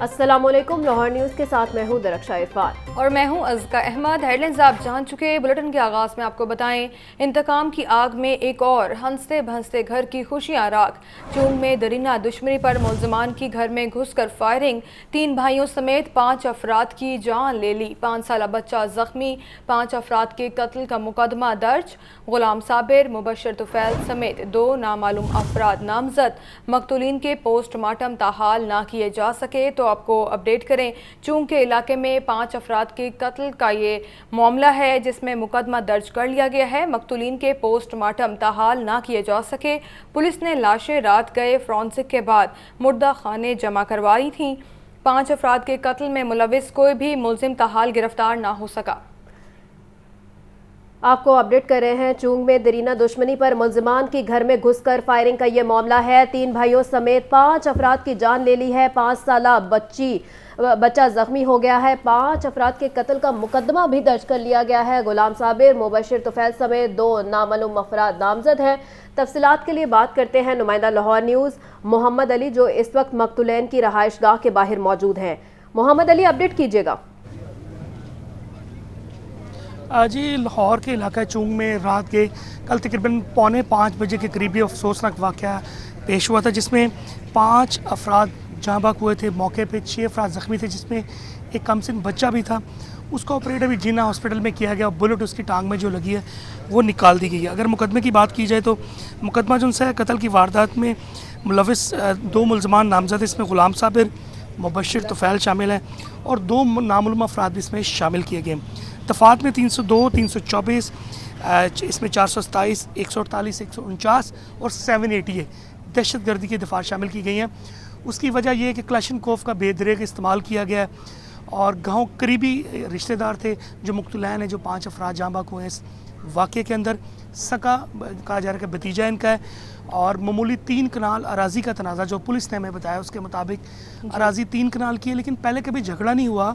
السلام علیکم، لاہور نیوز کے ساتھ میں ہوں درخشا عرفان اور میں ہوں ازکا احمد۔ ہیڈ لائنز آپ جان چکے۔ بلیٹن کے آغاز میں آپ کو بتائیں، انتقام کی آگ میں ایک اور ہنستے بھنستے گھر کی خوشیاں راکھ۔ چونگ میں درینہ دشمنی پر ملزمان کی گھر میں گھس کر فائرنگ، 3 بھائیوں سمیت 5 افراد کی جان لے لی، 5 سالہ بچہ زخمی، 5 افراد کے قتل کا مقدمہ درج۔ غلام صابر، مبشر طفیل سمیت 2 نامعلوم افراد نامزد۔ مقتولین کے پوسٹ مارٹم تاحال نہ کیے جا سکے تو آپ کو اپڈیٹ کریں۔ چونگ کے علاقے میں 5 افراد کے قتل کا یہ معاملہ ہے جس میں مقدمہ درج کر لیا گیا ہے۔ مقتولین کے پوسٹ مارٹم تاحال نہ کیے جا سکے۔ پولیس نے لاشیں رات گئے فورنسک کے بعد مردہ خانے جمع کروائی تھیں۔ 5 افراد کے قتل میں ملوث کوئی بھی ملزم تاحال گرفتار نہ ہو سکا۔ آپ کو اپڈیٹ کر رہے ہیں۔ چونگ میں درینہ دشمنی پر ملزمان کی گھر میں گھس کر فائرنگ کا یہ معاملہ ہے۔ 3 بھائیوں سمیت 5 افراد کی جان لے لی ہے، 5 سالہ بچہ زخمی ہو گیا ہے، 5 افراد کے قتل کا مقدمہ بھی درج کر لیا گیا ہے۔ غلام صابر، مبشر طفیل سمیت 2 نامعلوم افراد نامزد ہیں۔ تفصیلات کے لیے بات کرتے ہیں نمائندہ لاہور نیوز محمد علی، جو اس وقت مقتولین کی رہائش گاہ کے باہر موجود ہیں۔ محمد علی، اپڈیٹ کیجیے گا۔ جی، لاہور کے علاقہ چونگ میں رات کے کل تقریباً 4:45 بجے کے قریب یہ افسوسناک واقعہ پیش ہوا تھا، جس میں 5 افراد جاں بحق ہوئے تھے موقع پہ، 6 افراد زخمی تھے، جس میں ایک کم سن بچہ بھی تھا۔ اس کا آپریٹ ابھی جینا ہاسپٹل میں کیا گیا، بلٹ اس کی ٹانگ میں جو لگی ہے وہ نکال دی گئی ہے۔ اگر مقدمے کی بات کی جائے تو مقدمہ جو ہے قتل کی واردات میں ملوث 2 ملزمان نامزد، اس میں غلام صابر، مبشر طفیل شامل ہیں، اور 2 نامعلوم افراد بھی اس میں شامل کیے گئے۔ دفعات میں 302، 324، اس میں 427، 148، 149 اور 780 دہشت گردی کی دفعات شامل کی گئی ہیں۔ اس کی وجہ یہ ہے کہ کلاشنکوف کا بے دریغ استعمال کیا گیا ہے، اور گاؤں قریبی رشتہ دار تھے جو مقتولین ہیں، جو 5 افراد جاں بحق ہوئے ہیں اس واقعے کے اندر۔ سکا کہا جا رہا ہے کہ بھتیجا ان کا ہے، اور معمولی 3 کنال اراضی کا تنازع جو پولیس نے ہمیں بتایا اس کے مطابق اراضی 3 کنال کی ہے، لیکن پہلے کبھی جھگڑا نہیں ہوا،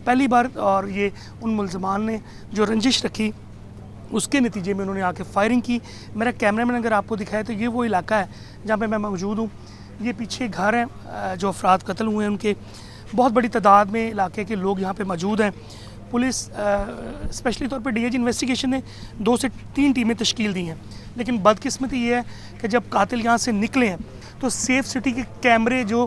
پہلی بار۔ اور یہ ان ملزمان نے جو رنجش رکھی اس کے نتیجے میں انہوں نے آ کے فائرنگ کی۔ میرا کیمرہ مین اگر آپ کو دکھائے تو یہ وہ علاقہ ہے جہاں پہ میں موجود ہوں۔ یہ پیچھے گھر ہیں جو افراد قتل ہوئے ہیں، ان کے بہت بڑی تعداد میں علاقے کے لوگ یہاں پہ موجود ہیں۔ پولیس اسپیشلی طور پہ ڈی اے جی انویسٹیگیشن نے 2 سے 3 ٹیمیں تشکیل دی ہیں، لیکن بدقسمتی یہ ہے کہ جب قاتل یہاں سے نکلے ہیں تو سیف سٹی کے کیمرے جو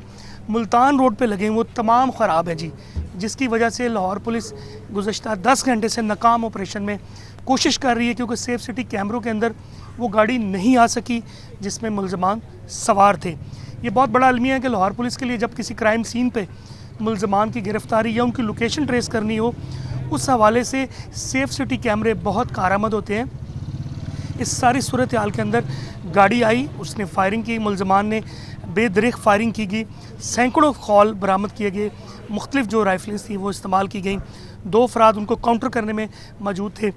ملتان روڈ پہ لگے ہیں وہ تمام خراب ہیں جی، جس کی وجہ سے لاہور پولیس گزشتہ 10 گھنٹے سے ناکام آپریشن میں کوشش کر رہی ہے، کیونکہ سیف سٹی کیمروں کے اندر وہ گاڑی نہیں آ سکی جس میں ملزمان سوار تھے۔ یہ بہت بڑا المیہ ہے کہ لاہور پولیس کے لیے جب کسی کرائم سین پہ ملزمان کی گرفتاری یا ان کی لوکیشن ٹریس کرنی ہو، اس حوالے سے سیف سٹی کیمرے بہت کارآمد ہوتے ہیں۔ اس ساری صورتحال کے اندر گاڑی آئی، اس نے فائرنگ کی، ملزمان نے بے دریغ فائرنگ کی گئی، سینکڑوں خول برآمد کیے گئے، مختلف جو رائفلز تھیں وہ استعمال کی گئیں، 2 افراد ان کو کاؤنٹر کرنے میں موجود تھے۔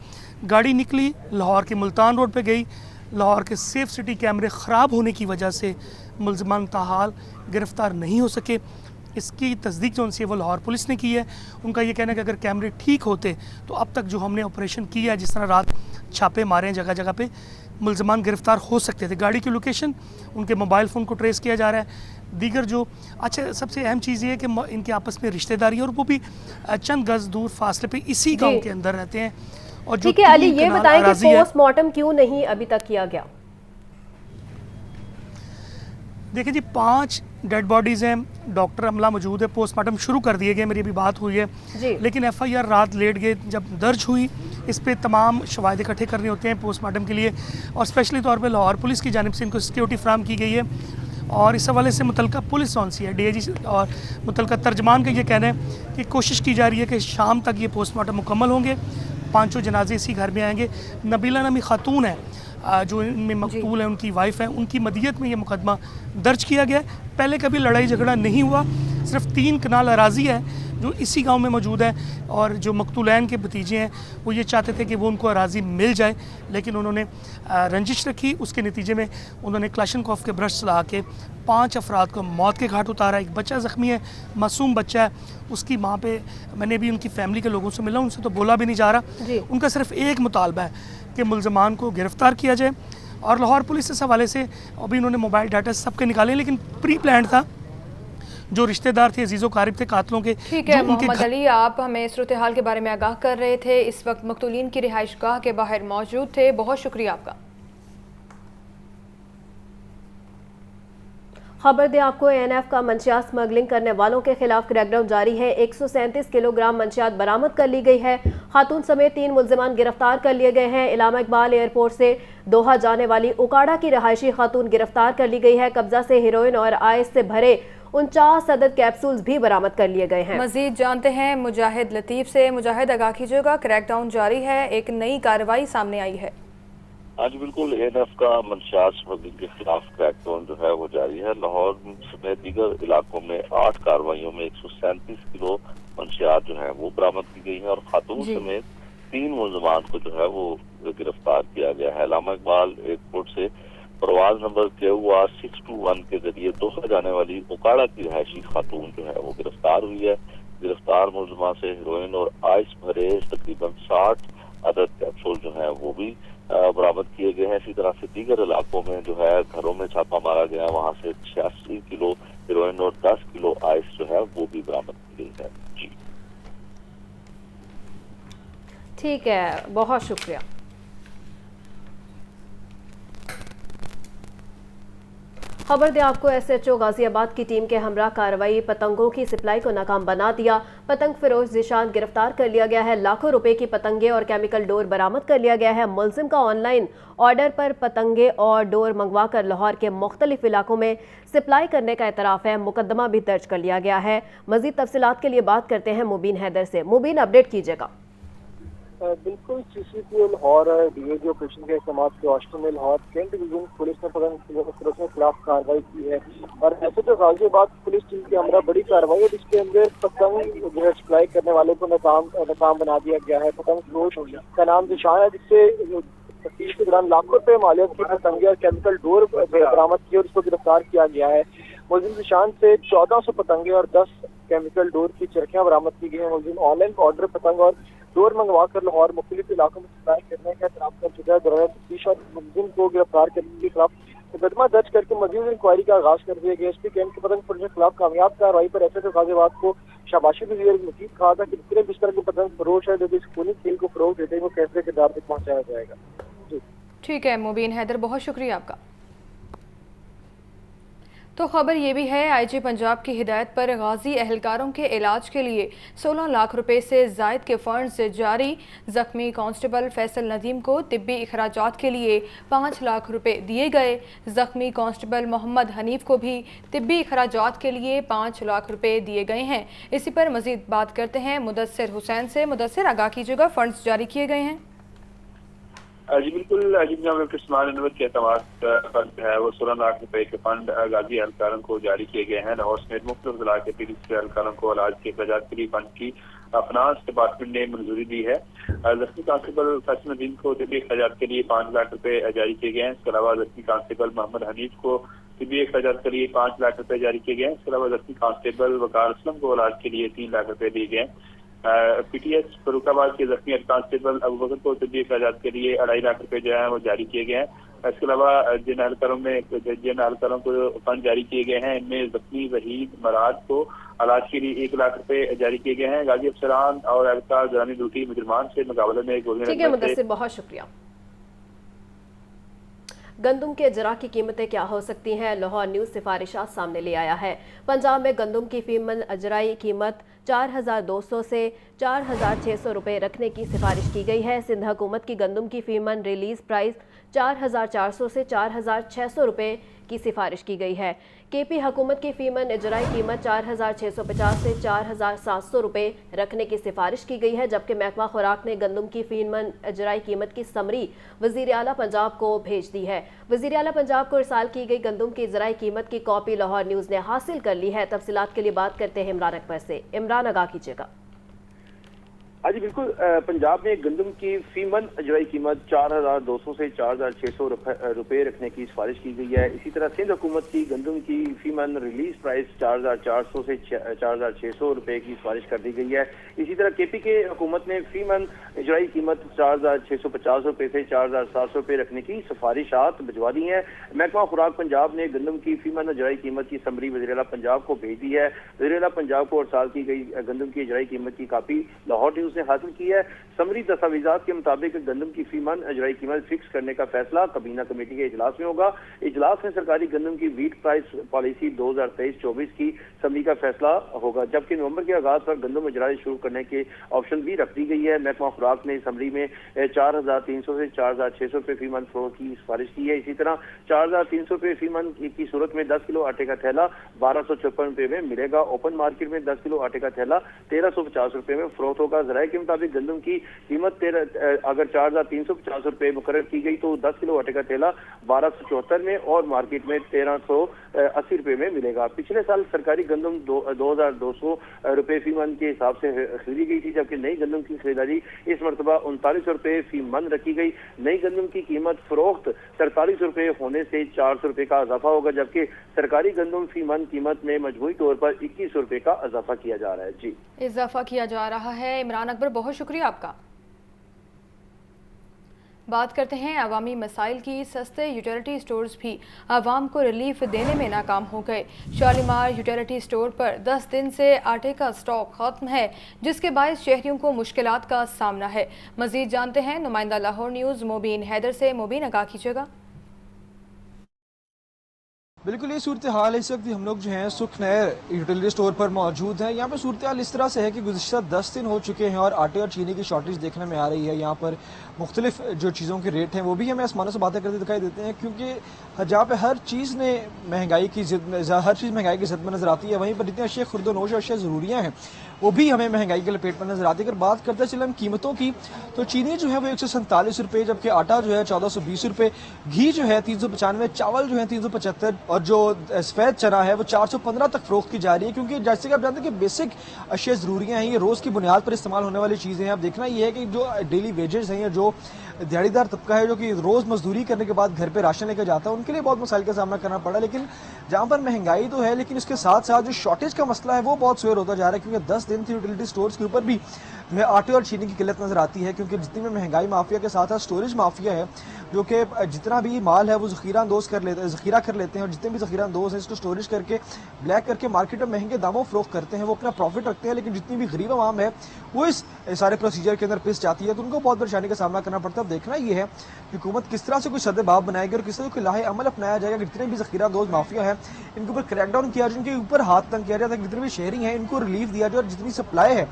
گاڑی نکلی، لاہور کے ملتان روڈ پہ گئی، لاہور کے سیف سٹی کیمرے خراب ہونے کی وجہ سے ملزمان تاحال گرفتار نہیں ہو سکے۔ اس کی تصدیق جو ان سے وہ لاہور پولیس نے کی ہے۔ ان کا یہ کہنا ہے کہ اگر کیمرے ٹھیک ہوتے تو اب تک جو ہم نے آپریشن کیا ہے، جس طرح رات چھاپے مارے ہیں جگہ جگہ پہ، ملزمان گرفتار ہو سکتے تھے۔ گاڑی کی لوکیشن، ان کے موبائل فون کو ٹریس کیا جا رہا ہے۔ دیگر جو سب سے اہم چیز یہ ہے کہ ان کے آپس میں رشتہ داری، اور وہ بھی چند گز دور فاصلے پہ اسی گاؤں کے اندر رہتے ہیں۔ اور جو ٹھیک ہے علی، یہ بتائیں کہ پوسٹ مارٹم کیوں نہیں ابھی تک کیا گیا؟ دیکھیں جی، 5 ڈیڈ باڈیز ہیں، ڈاکٹر عملہ موجود ہے، پوسٹ مارٹم شروع کر دیے گئے، میری ابھی بات ہوئی ہے، لیکن ایف آئی آر رات لیٹ گئے جب درج ہوئی۔ اس پہ تمام شواہد اکٹھے کرنے ہوتے ہیں پوسٹ مارٹم کے لیے، اور اسپیشلی طور پہ لاہور پولیس کی جانب سے ان کو سیکیورٹی فراہم کی گئی ہے، اور اس حوالے سے متعلقہ پولیس اونسی ہے، ڈی اے جی اور متعلقہ ترجمان کا یہ کہنا ہے کہ کوشش کی جا رہی ہے کہ شام تک یہ پوسٹ مارٹم مکمل ہوں گے، 5 جنازے اسی گھر میں آئیں گے۔ نبیلہ نامی خاتون ہے جو ان میں مقتول ہیں، ان کی وائف ہیں، ان کی مدیت میں یہ مقدمہ درج کیا گیا ہے۔ پہلے کبھی لڑائی جھگڑا نہیں ہوا، صرف 3 کنال اراضی ہے جو اسی گاؤں میں موجود ہے، اور جو مقتولین کے بھتیجے ہیں وہ یہ چاہتے تھے کہ وہ ان کو اراضی مل جائے، لیکن انہوں نے رنجش رکھی، اس کے نتیجے میں انہوں نے کلاشنکوف کے برش چلا کے 5 افراد کو موت کے گھاٹ اتارا۔ ایک بچہ زخمی ہے، معصوم بچہ ہے، اس کی ماں پہ میں نے بھی ان کی فیملی کے لوگوں سے ملا، ان سے تو بولا بھی نہیں جا رہا۔ ان کا صرف ایک مطالبہ ہے کہ ملزمان کو گرفتار کیا جائے، اور لاہور پولیس اس حوالے سے ابھی انہوں نے موبائل ڈاٹا سب کے نکالے، لیکن پری پلانڈ تھا जो रिश्तेदार थे, अजीज़ो क़ारिब थे कातलों के। ठीक है मोहम्मद अली, आप हमें सूरत-ए-हाल के बारे में आगाह कर रहे थे, इस वक्त मक़तूलीन की रिहाइश गाह के बाहर मौजूद थे, बहुत शुक्रिया आपका। खबर दें आपको, एएनएफ का मंशियात स्मगलिंग करने वालों के खिलाफ क्रैकडाउन जारी है। 137 किलोग्राम मंशियात बरामद कर ली गई है। खातून समेत 3 मुल्जिमान गिरफ्तार कर लिए गए हैं। इलामा इकबाल एयरपोर्ट से दोहा जाने वाली उकाड़ा की रहायशी खातून गिरफ्तार कर ली गई है। कब्जा से हेरोइन और आइस से भरे 49 अदद कैप्सूल्स भी बरामद कर लिए गए हैं। मजीद जानते हैं मुजाहिद लतीफ़ से। मुजाहिद, आगाह कीजिएगा, क्रैकडाउन जारी है, एक नई कार्रवाई सामने आई है। आज बिल्कुल एएनएफ का मंशियात स्मगलिंग के खिलाफ क्रैकडाउन जो है वो जारी है। लाहौर समेत दीगर इलाकों में 8 कार्रवाइयों में 137 किलो मंशियात जो है वो बरामद की गई है और खातून समेत 3 मुल्जिमान को जो है वो गिरफ्तार किया गया है। इलामा इकबाल एयरपोर्ट से परवाज नंबर KUR 621 के जरिए दोहा जाने वाली उकाड़ा की रहायशी खातून जो है वो गिरफ्तार हुई है। गिरफ्तार मुल्जिमान से हेरोइन और आइस भरे तकरीबन 60 अदद कैप्सूल जो है वो भी बरामद किए गए हैं। इसी तरह से दीगर इलाकों में जो है घरों में छापा मारा गया, वहां से 86 किलो हेरोइन और 10 किलो आइस जो है वो भी बरामद की गई है। जी ठीक है, बहुत शुक्रिया। खबर दें आपको, SHO गाजियाबाद की टीम के हमरा कार्रवाई पतंगों की सप्लाई को नाकाम बना दिया। पतंग फरोश जिशान गिरफ्तार कर लिया गया है। लाखों रुपए की पतंगे और केमिकल डोर बरामद कर लिया गया है। मुलजिम का ऑनलाइन ऑर्डर पर पतंगे और डोर मंगवा कर लाहौर के मुख्तलिफ इलाकों में सप्लाई करने का एतराफ़ है। मुकदमा भी दर्ज कर लिया गया है। मजीद तफसीलात के लिए बात करते हैं मुबीन हैदर से। मुबीन, अपडेट कीजिएगा। बिल्कुल, CCP लाहौर DAG ऑपरेशन के इस्तेमाल के वास्ते में लाहौर कैंट डिवीजन पुलिस ने पतंग के खिलाफ कार्रवाई की है और ऐसे तो गाजियाबाद पुलिस टीम के हमरा बड़ी कार्रवाई है जिसके अंदर पतंग जो है सप्लाई करने वाले को नाकाम बना दिया गया है। पतंग फरोश का नाम जिशान है, जिससे तफ्तीश के दौरान लाखों रुपए मालियत की पतंगे और केमिकल डोर बरामद की और उसको गिरफ्तार किया गया है। मुलजिम जिशान से 1400 पतंगे और 10 केमिकल डोर की चरखियां बरामद की गई हैं। मुलजिम ऑनलाइन ऑर्डर पतंग और डोर मंगवा कर लाहौर मुख्तलिफ इलाकों में सप्लाई करने का एतराफ़ कर चुका है। दौरान तफ्तीश और मुलजिम को गिरफ्तार करने के खिलाफ मुकदमा दर्ज करके मजीद इंक्वायरी का आगाज कर दिया गया। SP कैंट के पतंग फरोश के खिलाफ कामयाब कार्रवाई पर SHO गाजियाबाद को शाबाशी भी दी। मजीद कहा था कि जितने भी इस तरह के पतंग फरोश है जो इस खूनी खेल को फरोग देते हैं वो कैसे किरदार तक पहुँचाया जाएगा। ठीक है मुबीन हैदर, बहुत शुक्रिया आपका। तो खबर ये भी है, IG पंजाब की हिदायत पर गाजी एहलकारों के इलाज के लिए 16 लाख रुपए से ज़ायद के फंड्स जारी। ज़ख्मी कांस्टेबल फैसल नदीम को तिब्बी अखराजात के लिए 5 लाख रुपए दिए गए। ज़ख्मी कांस्टेबल मोहम्मद हनीफ को भी तिब्बी अखराजात के लिए 5 लाख रुपए दिए गए हैं। इसी पर मजीद बात करते हैं मुदस्सिर हुसैन से। मुदस्सिर, आगाह कीजिएगा, फंड्स जारी किए गए हैं। जी बिल्कुल, अजीब के तमाम फंड है वो 16 लाख रुपए के फंड गाजी एहलकारों को जारी किए गए हैं। लाहौर समेत मुख्तलिफ जिला के 30 एहलकारों को इलाज के अखराजात के लिए फंड की फाइनेंस डिपार्टमेंट ने मंजूरी दी है। जख्मी कांस्टेबल फैसल नदीम को तिब्बी अखराजात के लिए 5 लाख रुपए जारी किए गए हैं। इसके अलावा जख्मी कांस्टेबल मोहम्मद हनीफ को तिब्बी अखराजात के लिए 5 लाख रुपए जारी किए गए हैं। इसके अलावा जख्मी कांस्टेबल वकार असलम को इलाज के लिए 3 लाख रुपए दिए गए। PTS फरुखाबाद के जख्मी कांस्टेबल अबू बकर को तिब्बी अखराजात के लिए 2.5 लाख रुपए जो है वो जारी किए गए हैं। इसके अलावा जिन एहलकारों को फंड जारी किए गए हैं इनमें जख्मी वहीद मराद को इलाज के लिए 1 लाख रुपए जारी किए गए हैं। गाजी अफसरान और एहलकार दौरानी ड्यूटी मुजरमान से मुकाबले में ठीक है मुदस्सिर, बहुत शुक्रिया। गंदम के जरा की कीमतें क्या हो सकती हैं, लाहौर न्यूज़ सिफारिशात सामने ले आया है। पंजाब में गंदम की फीमन अजराई कीमत 4200 से 4600 रुपये रखने की सिफारिश की गई है। सिंध हुकूमत की गंदम की फीमन रिलीज़ प्राइस 4400 से 4600 रुपये की सिफारिश की गई है। KP हुकूमत की फीमन इजराई कीमत 4650 से 4700 रुपये रखने की सिफारिश की गई है, जबकि महकमा खुराक ने गंदम की फीमन इजराई कीमत की समरी वज़ीर आला पंजाब को भेज दी है। वज़ीर आला पंजाब को इरसाल की गई गंदम की इजराई कीमत की कॉपी लाहौर न्यूज़ ने हासिल कर ली है। तफसीलात के लिए बात करते हैं इमरान अकबर से। इमरान, आगाह कीजिएगा। हाँ जी बिल्कुल, पंजाब में गंदम की फीमन अजवाई कीमत 4,200 से 4,600 रुपये रखने की सिफारिश की गई है। इसी तरह सिंध हुकूमत की गंदम की फीमन रिलीज प्राइस 4,400 से 4,600 रुपये की सिफारिश कर दी गई है। इसी तरह केपी के हुकूमत ने फीमन अजवाई कीमत 4,650 रुपये से 4,700 रुपये रखने की सिफारिशात भिजवा दी हैं। महकमा खुराक पंजाब ने गंदम की फीमन अजवाई कीमत की समरी वज़ीर-ए-आला पंजाब को भेज दी है। वज़ीर-ए-आला पंजाब को अरसाल की गई गंदम की अजवाई कीमत की कापी लाहौर न्यूज़ ने हासिल की है। समरी दस्तावेजात के मुताबिक गंदम की फीमन अजवाई कीमत फिक्स करने का फैसला कबीना कमेटी के इजलास में होगा। इजलास में सरकारी गंदम की वीट प्राइस पॉलिसी 2023-24 की समरी का फैसला होगा, जबकि नवंबर के आगाज पर गंदम अजराई शुरू करने के ऑप्शन भी रख दी गई है। महकमा खुराक ने समरी में 4,300 से 4,600 रुपये फीमन फरोख्त की सिफारिश की है। इसी तरह 4,300 रुपये फीमन की सूरत में 10 किलो आटे का थैला 1,256 रुपये में मिलेगा। ओपन मार्केट में 10 किलो आटे का थैला 1,350 रुपये में फरोख्त होगा। जराये के मुताबिक गंदम की कीमत अगर 4,350 रुपये मुकर्रर की गई तो 10 किलो आटे का थैला 1,274 में और मार्केट में 1,380 रुपये में मिलेगा। पिछले साल सरकारी गंदम 2,200 रुपये फी मन के हिसाब से खरीदी गई थी, जबकि नई गंदम की खरीदारी इस मरतबा 39 रुपये फी मन रखी गई। नई गंदम की कीमत फरोख्त 43 रुपये होने से 400 रुपये का इजाफा होगा, जबकि सरकारी गंदम फी मन कीमत में मजमूई तौर पर 21 रुपये का इजाफा किया जा रहा है। जी, इजाफा किया जा रहा है। इमरान अकबर, बहुत शुक्रिया आपका। बात करते हैं अवामी मसाइल की। सस्ते यूटिलिटी स्टोर्स भी आवाम को रिलीफ देने में नाकाम हो गए। शालीमार यूटिलिटी स्टोर पर 10 दिन से आटे का स्टॉक खत्म है, जिसके बायस शहरियों को मुश्किलात का सामना है। मजीद जानते हैं नुमाइंदा लाहौर न्यूज़ मुबीन हैदर से। मुबीन, आगाह कीजिएगा। बिल्कुल ये सूरत हाल है। इस वक्त हम लोग जो हैं सुख नहर यूटिलिटी स्टोर पर मौजूद हैं। यहाँ पर सूरत हाल इस तरह से है कि गुज़िश्ता 10 दिन हो चुके हैं और आटे और चीनी की शॉर्टेज देखने में आ रही है। यहाँ पर मुख्तलिफ जो चीज़ों के रेट हैं वो भी हमें आसमानों से बातें करते दिखाई देते हैं, क्योंकि जहाँ पे हर चीज़ में महंगाई की जिद में नजर आती है, वहीं पर जितनी अशिया खुर्दोनोश अशिया ज़रूरियाँ हैं वो भी हमें महंगाई के लपेट में नजर आती है। अगर बात करते चले हम कीमतों की, तो चीनी जो है वो 147 रुपये, जबकि आटा जो है 1420 रुपये, घी जो है 395, चावल जो है 375 और जो सफ़ेद चना है वो 415 तक फरोख्त की जा रही है। क्योंकि जैसे कि आप जानते हैं कि बेसिक अशिया ज़रूरियाँ हैं, ये रोज़ की बुनियाद पर इस्तेमाल होने वाली चीज़ें हैं। अब देखना ये है कि जो डेली वेजेस हैं या जो दिहाड़ीदार तबका है जो कि रोज़ मजदूरी करने के बाद घर पे राशन लेकर जाता है, उनके लिए बहुत मसाइल का सामना करना पड़ा। लेकिन जहाँ पर महंगाई तो है, लेकिन इसके साथ साथ जो शॉर्टेज का मसला है वो बहुत सवेर होता जा रहा है, क्योंकि 10 दिन से यूटिलिटी स्टोर्स के ऊपर भी हमें आटे और चीनी की किल्लत नजर आती है। क्योंकि जितनी में महंगाई माफिया के साथ साथ स्टोरेज माफिया है, जो कि जितना भी माल है वो ज़खीरा कर लेते हैं और जितने भी ज़खीरा अंदोज़ हैं इसको स्टोरेज करके ब्लैक करके मार्केट में महंगे दामों फरोख्त करते हैं, वो अपना प्रॉफिट रखते हैं। लेकिन जितनी भी गरीब आवाम है वो इस सारे प्रोसीजर के अंदर पिस जाती है, तो उनको बहुत परेशानी का सामना करना पड़ता है। अब देखना ये है कि हुकूमत किस तरह से कोई सद्देबाब बनाएगी और किस तरह कोई लाहे अमल अपनाया जाएगा। जितने भी ज़खीरा अंदोज़ माफिया हैं इनके ऊपर क्रैकडाउन किया जाए, जिनके ऊपर हाथ तंग किया जाए, जितने भी शहरी हैं इनको रिलीफ दिया जाए और जितनी सप्लाई है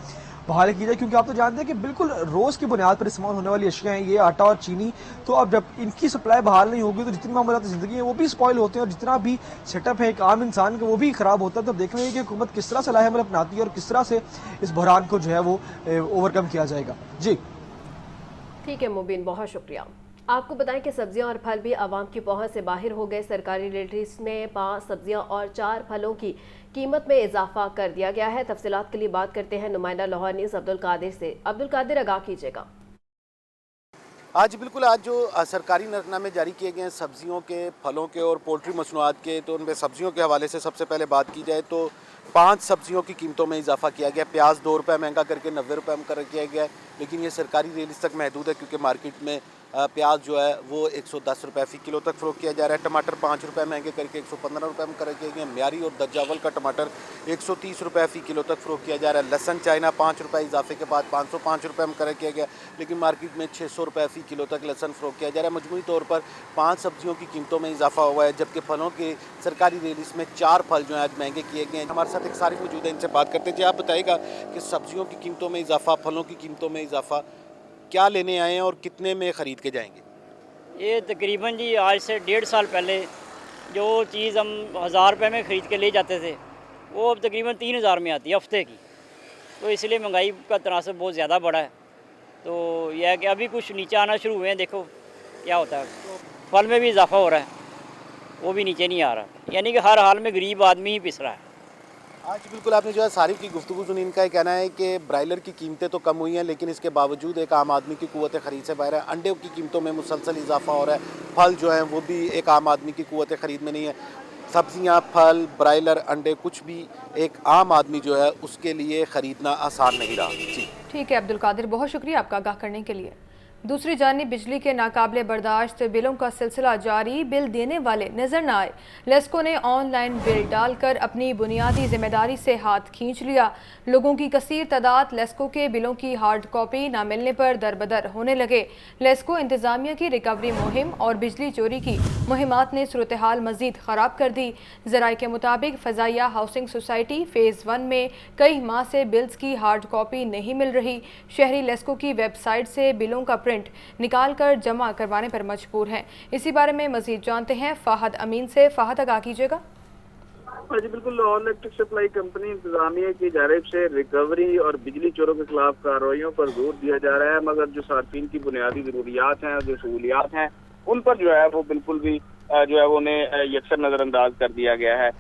बहाल की जाए। क्योंकि आप तो जानते हैं कि बिल्कुल रोज़ की बुनियाद पर इस्तेमाल होने वाली अशिया हैं ये आटा और चीनी, तो अब जब इनकी सप्लाई बहाल नहीं होगी तो जितनी मामूलात ज़िंदगी है वो भी स्पॉइल होते हैं और जितना भी सेटअप है एक आम इंसान का वो भी ख़राब होता है। तो देखना है कि हुकूमत किस तरह से लाहे अमल अपनाती है और किस तरह से इस बहरान को जो है वो ओवरकम किया जाएगा। जी ठीक है मुबीन, बहुत शुक्रिया। आपको बताएं कि सब्जियां और फल भी आवाम की पहुंच से बाहर हो गए। सरकारी रिटेलर्स में 5 सब्जियां और 4 फलों की कीमत में इजाफा कर दिया गया है। तफसीलात के लिए बात करते हैं नुमाइंदा लाहौर न्यूज़ अब्दुल कादिर से। अब्दुल कादिर, आगाह कीजिएगा। आज बिल्कुल आज जो सरकारी नरकनामे जारी किए गए हैं सब्जियों के, फलों के और पोल्ट्री मसनूआत के, तो उनमें सब्जियों के हवाले से सबसे पहले बात की जाए तो 5 सब्जियों की कीमतों में इजाफा किया गया। प्याज 2 रुपये महंगा करके 90 रुपये मुकर्रर किया गया है, लेकिन ये सरकारी रिलीज तक महदूद है, क्योंकि मार्केट में प्याज जो है वो 110 रुपये फ़ी किलो तक फ़रोख्त किया जा रहा है। टमाटर 5 रुपये महंगे करके 115 रुपये मुकर्रर किए गए। म्यारी और दर्जावल का टमाटर 130 रुपये फ़ी किलो तक फ़रोख्त किया जा रहा है। लहसन चाइना 5 रुपये इजाफे के बाद 505 रुपये मुकर्रर किया गया, लेकिन मार्केट में 600 रुपये फ़ी किलो तक लहसन फ़रोख्त किया जा रहा है। मजमूई तौर पर 5 सब्जियों की कीमतों में इजाफा हुआ है, जबकि फलों के सरकारी रिलीज में 4 फल जो है आज महंगे किए गए हैं। हमारे साथ एक सारी मौजूद है, इनसे बात करते हैं। जी, आप बताइएगा कि सब्जियों की कीमतों में इजाफा, फलों की कीमतों में इजाफा, क्या लेने आए हैं और कितने में ख़रीद के जाएंगे? ये तकरीबन जी आज से 1.5 साल पहले जो चीज़ हम 1000 रुपये में ख़रीद के ले जाते थे वो अब तकरीबन 3000 में आती है हफ्ते की। तो इसलिए महंगाई का तनासब बहुत ज़्यादा बढ़ा है। तो यह है कि अभी कुछ नीचे आना शुरू हुए हैं, देखो क्या होता है। फल में भी इजाफा हो रहा है, वो भी नीचे नहीं आ रहा, यानी कि हर हाल में गरीब आदमी ही पिस रहा है। आज बिल्कुल आपने जो है सारिफ की गुफ्तगू सुनी, इनका ये कहना है कि ब्रायलर की कीमतें तो कम हुई हैं लेकिन इसके बावजूद एक आम आदमी की कुव्वत ख़रीद से बाहर है। अंडे की कीमतों में मुसलसल इजाफा हो रहा है, फल जो हैं वो भी एक आम आदमी की कुव्वत ख़रीद में नहीं है। सब्जियां, फल, ब्रायलर, अंडे कुछ भी एक आम आदमी जो है उसके लिए ख़रीदना आसान नहीं रहा। जी ठीक है अब्दुल कादिर, बहुत शुक्रिया आपका आगाह करने के लिए। दूसरी जानिब बिजली के नाकाबिले बर्दाश्त बिलों का सिलसिला जारी, बिल देने वाले नजर न आए। लेस्को ने ऑनलाइन बिल डालकर अपनी बुनियादी जिम्मेदारी से हाथ खींच लिया। लोगों की कसीर तादाद लेस्को के बिलों की हार्ड कॉपी न मिलने पर दरबदर होने लगे। लेस्को इंतजामिया की रिकवरी मुहिम और बिजली चोरी की मुहिमात ने सूरत हाल मजीद ख़राब कर दी। ज़राए के मुताबिक फ़ज़ाइया हाउसिंग सोसाइटी फ़ेज़ 1 में कई माह से बिल्स की हार्ड कॉपी नहीं मिल रही। शहरी लेस्को की वेबसाइट से बिलों का प्रिंट निकाल कर जमा करवाने पर मजबूर हैं। इसी बारे में मजीद जानते हैं फ़ाहद अमीन से। फ़ाहद, आगाह कीजिएगा। जी बिल्कुल, लाहौर इलेक्ट्रिक सप्लाई कंपनी इंतजामिया की जानिब से रिकवरी और बिजली चोरों के खिलाफ कार्रवाइयों पर जोर दिया जा रहा है, मगर जो सार्फिन की बुनियादी जरूरियात हैं, जो सहूलियात हैं, उन पर जो है वो बिल्कुल भी जो है वो उन्हें यकसर नजरअंदाज कर दिया गया है।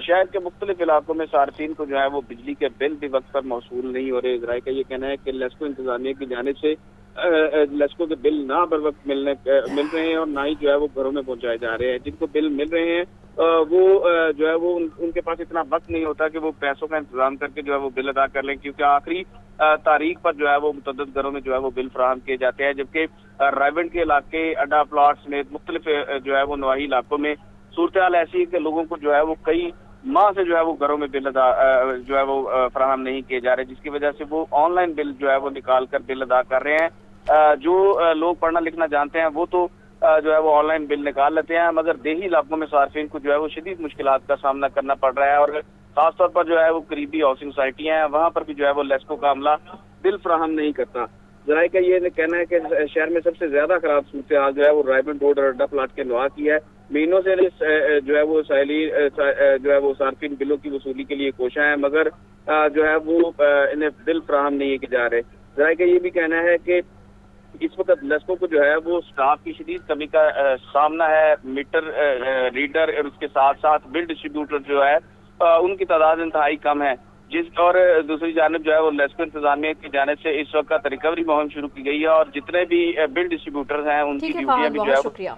शहर के मुख्तलिफ इलाकों में सार्फिन को जो है वो बिजली के बिल भी वक्त पर मौसूल नहीं हो रहे। ज़राए का ये कहना है कि लेस्को इंतजामिया की जानिब से लेस्को के बिल ना बर वक्त मिल रहे हैं और ना ही जो है वो घरों में पहुंचाए जा रहे हैं। जिनको बिल मिल रहे हैं वो जो है वो उनके पास इतना वक्त नहीं होता कि वो पैसों का इंतजाम करके जो है वो बिल अदा कर लें, क्योंकि आखिरी तारीख पर जो है वो मुतअद्दिद घरों में जो है वो बिल फराहम किए जाते हैं। जबकि रायवंड के इलाके, अड्डा प्लाट समेत मुख्तलिफ जो है वो नवाही इलाकों में सूरत हाल ऐसी है कि लोगों को जो है वो कई माह से जो है वो घरों में बिल अदा जो है वो फराहम नहीं किए जा रहे, जिसकी वजह से वो ऑनलाइन बिल जो है वो निकाल कर बिल अदा कर रहे हैं। जो लोग पढ़ना लिखना जानते हैं वो तो जो है वो ऑनलाइन बिल निकाल लेते हैं, मगर देही इलाकों में सार्फिन को जो है वो शदीद मुश्किलात का सामना करना पड़ रहा है। और खासतौर पर जो है वो करीबी हाउसिंग सोसाइटियां हैं, वहाँ पर भी जो है वो लेस्को का अमला बिल फराहम नहीं करता। ज़राए का ये कहना है कि शहर में सबसे ज्यादा खराब सूरत हाल जो है वो रायबंड रोड और अड्डा प्लाट के नवा की है। महीनों से जो है वो जो है वो सार्फिन बिलों की वसूली के लिए कोशा है, मगर जो है वो इन्हें बिल फराहम नहीं किए जा रहे। ज़राए का ये भी कहना है कि इस वक्त लेस्को को जो है वो स्टाफ की शदीद कमी का सामना है। मीटर रीडर और उसके साथ साथ बिल डिस्ट्रीब्यूटर जो है उनकी तादाद इंतहाई कम है। और दूसरी जानिब जो है वो लेस्को इंतजामिया की जानिब से इस वक्त रिकवरी मुहिम शुरू की गई है और जितने भी बिल डिस्ट्रीब्यूटर हैं उनकी ड्यूटियां भी जो है। शुक्रिया।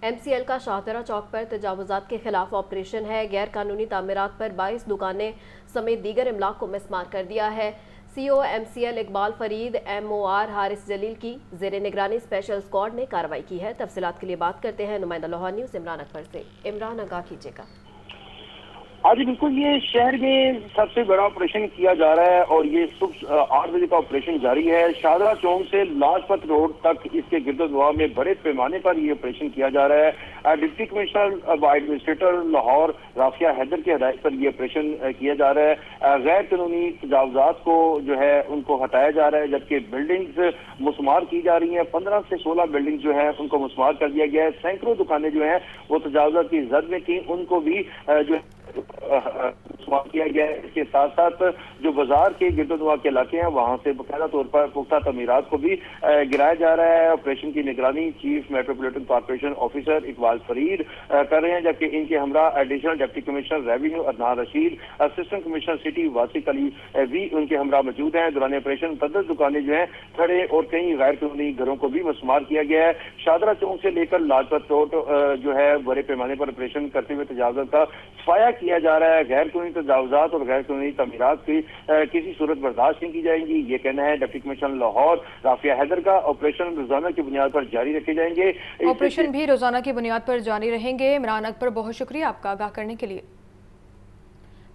MCL का शाहतरा चौक पर तजावुजात के खिलाफ ऑपरेशन है। गैर कानूनी तामीरात पर 22 दुकानें समेत दीगर इमलाक को मिसमार कर दिया है। CO MCL Iqbal Farid MOR Haris जलील की ज़ेरे निगरानी स्पेशल स्क्वाड ने कार्रवाई की है। तफसीलात के लिए बात करते हैं नुमाइंदा लाहौर न्यूज़ इमरान अकबर से। इमरान, आगाह कीजिएगा। आज बिल्कुल ये शहर में सबसे बड़ा ऑपरेशन किया जा रहा है और ये सुबह 8 बजे का ऑपरेशन जारी है। शाहदरा चौक से लाजपत रोड तक इसके गिरदोगर्द में बड़े पैमाने पर ये ऑपरेशन किया जा रहा है। Deputy commissioner administrator Lahore Rafia Haider की हदायत पर ये ऑपरेशन किया जा रहा है। गैर कानूनी तजावुजात को जो है उनको हटाया जा रहा है, जबकि बिल्डिंग्स मुसमार की जा रही हैं। 15 से 16 बिल्डिंग जो है उनको मुसमार कर दिया गया है। सैकड़ों दुकानें जो है वो तजावुजात की जद में थी, उनको भी जो किया गया है। इसके साथ साथ जो बाजार के गिरदोगर्द के इलाके हैं वहां से बाकायदा तौर पर पुख्ता तमीरात को भी गिराया जा रहा है। ऑपरेशन की निगरानी chief metropolitan corporation officer Iqbal Farid कर रहे हैं, जबकि इनके हमरा additional deputy commissioner revenue Adnan Rashid, assistant commissioner city Wasiq Ali भी उनके हमरा मौजूद हैं। दौरान ऑपरेशन 10 दुकानें जो है खड़े और कई गैर कानूनी घरों को भी मसमार किया गया है। शाहदरा चौक से लेकर लाजपत रोड जो है बड़े पैमाने पर ऑपरेशन करते हुए तजावुजात का सफाया किया जा रहा है। गैर कानूनी तजावुजात और गैर कानूनी तमीरात की किसी सूरत बर्दाश्त नहीं की जाएंगी, ये कहना है डिप्टी कमिश्नर लाहौर राफिया हैदर का। ऑपरेशन रोजाना की बुनियाद पर जारी रखे जाएंगे। ऑपरेशन भी रोजाना की बुनियाद पर जारी रहेंगे। इमरान अकबर, बहुत शुक्रिया आपका आगाह करने के लिए।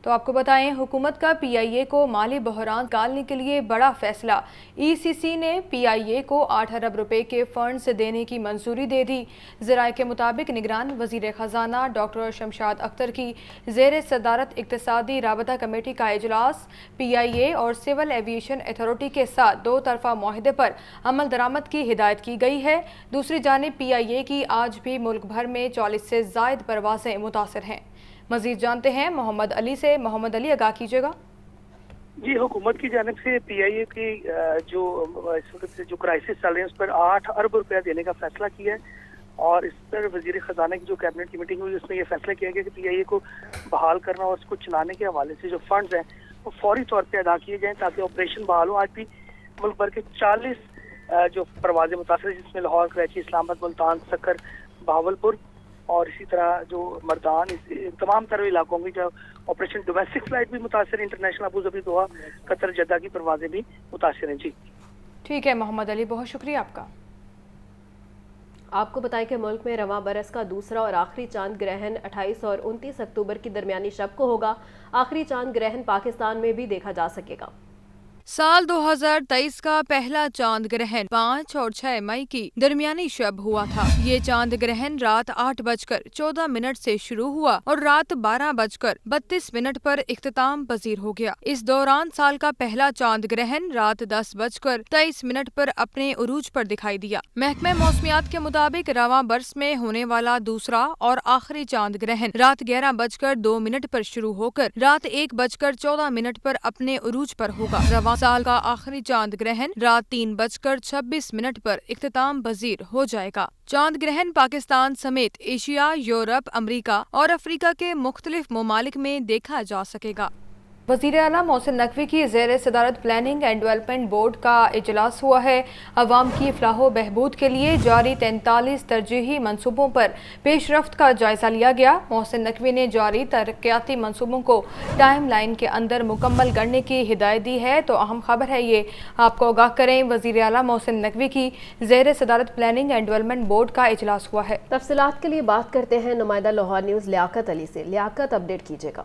तो आपको बताएं, हुकूमत का PIA को माली बहरान टालने के लिए बड़ा फैसला। ECC ने PIA को 8 अरब रुपए के फंड्स देने की मंजूरी दे दी। ज़राए के मुताबिक निगरान वज़ीर ख़जाना डॉक्टर शमशाद अख्तर की ज़ेर सदारत इक़्तिसादी राबता कमेटी का इजलास PIA और सिविल एविएशन अथॉरिटी के साथ 2 तरफ़ा मुआहदे पर अमल दरामद की हिदायत की गई है। दूसरी जानिब PIA की आज भी मुल्क भर में 40 से ज़ायद परवाज़ें मुतासर हैं। मज़ीद जानते हैं मोहम्मद अली से। मोहम्मद अली, आगाह कीजिएगा। जी, हुकूमत की जानिब से PIA की जो इस वक्त जो क्राइसिस चल रहे हैं उस पर 8 अरब रुपया देने का फैसला किया है। اور اس پر وزیر خزانہ کی جو کیبنٹ کی میٹنگ ہوئی اس میں یہ فیصلہ کیا گیا کہ پی آئی اے کو بحال کرنا اور اس کو چلانے کے حوالے سے جو فنڈز ہیں وہ فوری طور پہ ادا کیے جائیں تاکہ آپریشن بحال ہو. آج بھی ملک بھر کے 40 جو پروازیں متاثر ہیں جس میں لاہور، کراچی، اسلام آباد، ملتان، سکر، بہاولپور اور اسی طرح جو مردان، تمام تر علاقوں کی جو آپریشن ڈومیسٹک فلائٹ بھی متاثر ہے، انٹرنیشنل ابوظہبی، دوحہ، قطر، جدہ کی پروازیں بھی متاثر ہیں. جی ٹھیک ہے محمد علی، بہت شکریہ آپ کا. آپ کو بتائیں کہ ملک میں رواں برس کا دوسرا اور آخری چاند گرہن 28 اور 29 اکتوبر کی درمیانی شب کو ہوگا. آخری چاند گرہن پاکستان میں بھی دیکھا جا سکے گا. سال 2023 کا پہلا چاند گرہن 5 اور 6 مئی کی درمیانی شب ہوا تھا. یہ چاند گرہن رات 8:14 سے شروع ہوا اور رات 12:32 پر اختتام پذیر ہو گیا. اس دوران سال کا پہلا چاند گرہن رات 10:23 پر اپنے عروج پر دکھائی دیا. محکمہ موسمیات کے مطابق رواں برس میں ہونے والا دوسرا اور آخری چاند گرہن رات 11:02 پر شروع ہو کر رات 1:14 پر اپنے عروج پر ہوگا. رواں سال کا آخری چاند گرہن رات 3:26 پر اختتام پذیر ہو جائے گا. چاند گرہن پاکستان سمیت ایشیا، یورپ، امریکہ اور افریقہ کے مختلف ممالک میں دیکھا جا سکے گا. وزیر اعلیٰ محسن نقوی کی زیر صدارت پلاننگ اینڈ ڈیولپمنٹ بورڈ کا اجلاس ہوا ہے. عوام کی فلاح و بہبود کے لیے جاری 43 ترجیحی منصوبوں پر پیش رفت کا جائزہ لیا گیا. محسن نقوی نے جاری ترقیاتی منصوبوں کو ٹائم لائن کے اندر مکمل کرنے کی ہدایت دی ہے. تو اہم خبر ہے یہ آپ کو آگاہ کریں، وزیر اعلیٰ محسن نقوی کی زیر صدارت پلاننگ اینڈ ڈیولپمنٹ بورڈ کا اجلاس ہوا ہے. تفصیلات کے لیے بات کرتے ہیں نمائندہ لاہور نیوز لیاقت علی سے. لیاقت، اپڈیٹ کیجیے گا.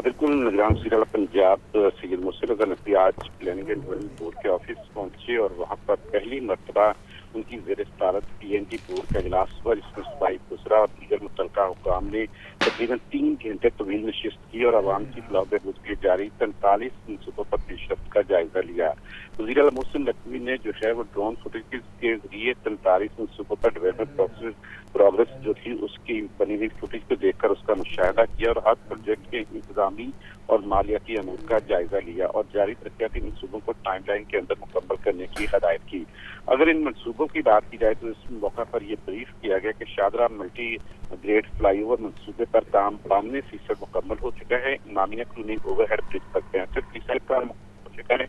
بالکل، نگران وزیر اعلیٰ پنجاب سید مرسل اظہر نقوی آج پلاننگ اینڈ ڈیولپمنٹ بورڈ کے آفس پہنچے اور وہاں پر پہلی مرتبہ ان کی زیر صدارت پی این ڈی بورڈ کا اجلاس ہوا، جس میں صوبائی وزراء اور دیگر متعلقہ حکام نے تقریباً 3 گھنٹے طویل نشست کی اور عوام کی فلاح و بہبود کے لیے جاری 43 منصوبوں پر پیش رفت کا جائزہ لیا. وزیر اعلیٰ محسن نقوی نے جو ہے وہ ڈرون فوٹیج کے ذریعے 43 منصوبوں پر ڈیولپمنٹ پروگرس جو تھی اس کی بنی ہوئی فوٹیج کو دیکھ کر اس کا مشاہدہ کیا اور ہر پروجیکٹ کے انتظامی اور مالیاتی امور کا جائزہ لیا اور جاری ترقیاتی منصوبوں کو ٹائم لائن کے اندر مکمل کرنے کی ہدایت کی. اگر ان منصوبوں کی بات کی جائے تو اس موقع پر یہ بریف کیا گیا کہ Shahdara multi grade flyover منصوبے پر کام 92% مکمل ہو چکا ہے. Imamia colony overhead bridge پر 65% کام ہو چکا ہے.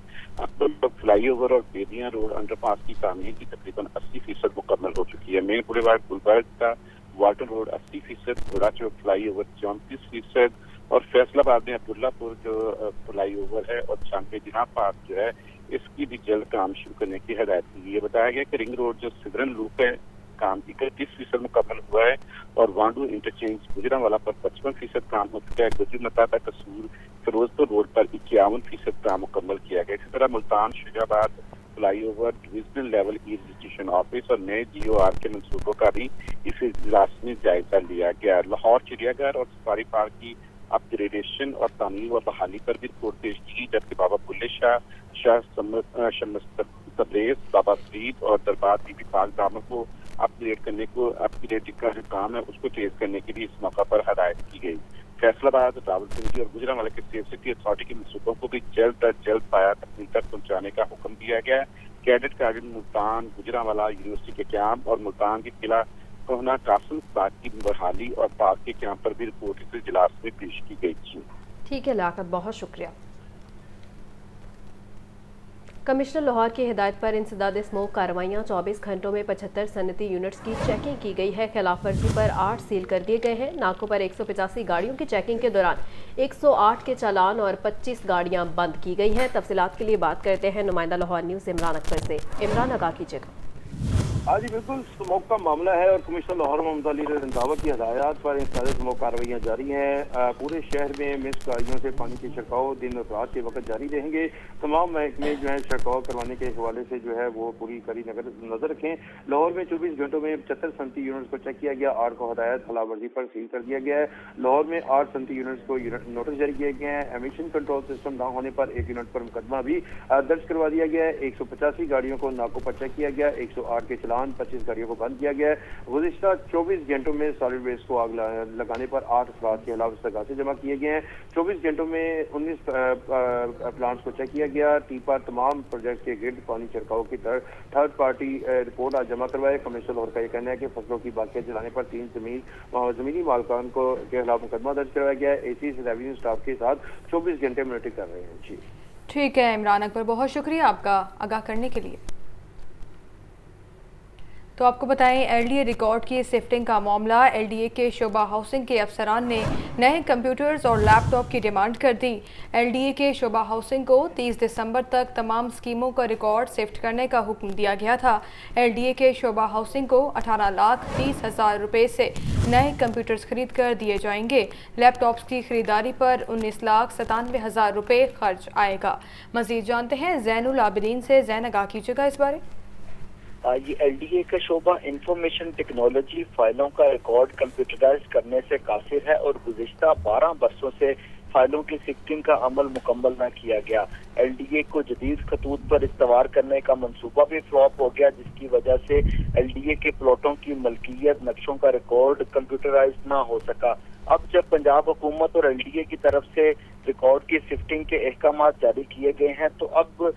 فلائی اوور اور بیدیاں روڈ انڈر پاس کی تعمیر کی تقریباً 80% مکمل ہو چکی ہے. مین بولیوارڈ گلبرگ کا واٹر روڈ 80%، گھوڑا چوک فلائی اوور 34% اور فیصلہ آباد میں عبداللہ پور جو فلائی اوور ہے اور چھانوے جناح پارک جو ہے اس کی بھی جلد کام شروع کرنے کی ہدایت کی. یہ بتایا گیا کہ رنگ روڈ جو سدرن لوپ ہے کام 31% مکمل ہوا ہے اور وانڈو انٹرچینج گجرانوالا پر 55% کام ہو چکا ہے. گجر نتاتا قصور فیروزپور روڈ پر 51% کام مکمل کیا گیا. اسی طرح ملتان شجاع آباد فلائی اوور ڈویژنل لیول ای رجسٹریشن آفس اور نئے جی او آر کے منصوبوں کا بھی اس اجلاس میں جائزہ لیا گیا. لاہور چڑیا گھر اور سفاری پارک کی اپ گریڈیشن اور تعمیر و بحالی پر بھی رپورٹ پیش کی، جبکہ بابا بلے شاہ شمس تبریز، بابا فرید اور دربار بی بی پاک داموں کو اپ گریڈ کا جو کام ہے اس کو تیز کرنے کی بھی اس موقع پر ہدایت کی گئی. فیصلہ آباد، راولپنڈی اور گجرانوالہ کے سیف سٹی اتھارٹی کے منصوبوں کو بھی جلد از جلد پایا تکمیل تک پہنچانے کا حکم دیا گیا ہے. Cadet garden Multan, Gujranwala university کے قیام اور ملتان کے قلعہ کوہنا قاسم پارک کی بحالی اور پارک کے قیام پر بھی رپورٹ اس اجلاس میں پیش کی گئی تھی. ٹھیک ہے لیاقت، بہت شکریہ. کمشنر لاہور کی ہدایت پر انسداد اسموک کارروائیاں 24 گھنٹوں میں 75 صنعتی یونٹس کی چیکنگ کی گئی ہے. خلاف ورزی پر 8 سیل کر دیے گئے ہیں. ناکوں پر 185 گاڑیوں کی چیکنگ کے دوران 108 کے چالان اور 25 گاڑیاں بند کی گئی ہیں. تفصیلات کے لیے بات کرتے ہیں نمائندہ لاہور نیوز عمران اکبر سے. عمران، آگاہ کیجیے گا. جی بالکل، اسموک کا معاملہ ہے اور کمشنر لاہور محمد علی رنداوہ کی ہدایات پر انسداد اسموک کارروائیاں جاری ہیں. پورے شہر میں مس گاڑیوں سے پانی کے چھڑکاؤ دن اور رات کے وقت جاری رہیں گے. تمام محکمے جو ہے چھڑکاؤ کروانے کے حوالے سے جو ہے وہ پوری کڑی نظر رکھیں. لاہور میں 24 گھنٹوں میں 75 صنعتی یونٹس کو چیک کیا گیا. 8 کو ہدایت خلاف ورزی پر سیل کر دیا گیا ہے. لاہور میں 8 صنعتی یونٹس کو نوٹس جاری کیے گئے ہیں. ایمیشن کنٹرول سسٹم نہ ہونے پر 1 یونٹ پر مقدمہ بھی درج کروا دیا گیا ہے. 185 گاڑیوں کو ناکوں پر چیک کیا گیا. 108 کے چلان एलान 25 गाड़ियों को बंद किया गया है। गुज़िश्ता 24 घंटों में सॉलिड वेस्ट को आग लगाने पर 8 अफराद के खिलाफ इस्तगासे जमा किए गए हैं। 24 घंटों में 19 प्लांट्स को चेक किया गया। टीपा तमाम प्रोजेक्ट के गिर्द पानी छिड़काव की थर्ड पार्टी रिपोर्ट आज जमा करवाए। कमिश्नर लाहौर का ये कहना है कि फसलों की बाकियात जलाने पर 3 जमीनी मालकान के खिलाफ मुकदमा दर्ज करवाया गया है। एसी रेवेन्यू स्टाफ के साथ 24 घंटे मॉनिटरिंग कर रहे हैं। जी ठीक है इमरान अकबर, बहुत शुक्रिया आपका आगाह करने के लिए। तो आपको बताएं एलडीए रिकॉर्ड की शिफ्टिंग का मामला, एलडीए के शोबा हाउसिंग के अफसरान ने नए कंप्यूटर्स और लैपटॉप की डिमांड कर दी। एलडीए के शोबा हाउसिंग को 30 दिसंबर तक तमाम स्कीमों का रिकॉर्ड शिफ्ट करने का हुक्म दिया गया था। एलडीए के शोबा हाउसिंग को 18,30,000 रुपये से नए कंप्यूटर्स खरीद कर दिए जाएंगे। लैपटॉप्स की खरीदारी पर 19,97,000 रुपये खर्च आएगा। मज़ीद जानते हैं ज़ैनुल आबिदीन से। ज़ैन आगाह कीजिएगा इस बारे। ये एलडीए का शोबा इंफॉर्मेशन टेक्नोलॉजी फाइलों का रिकॉर्ड कंप्यूटराइज करने से कासिर है और गुज़िश्ता 12 बरसों से फाइलों की शिफ्टिंग का अमल मुकम्मल न किया गया। एलडीए को जदीद खतूत पर इस्तवार करने का मंसूबा भी फ्लॉप हो गया, जिसकी वजह से एलडीए के प्लॉटों की मलकियत नक्शों का रिकॉर्ड कंप्यूटराइज ना हो सका। अब जब पंजाब हुकूमत और एलडीए की तरफ से रिकॉर्ड की शिफ्टिंग के अहकाम जारी किए गए हैं तो अब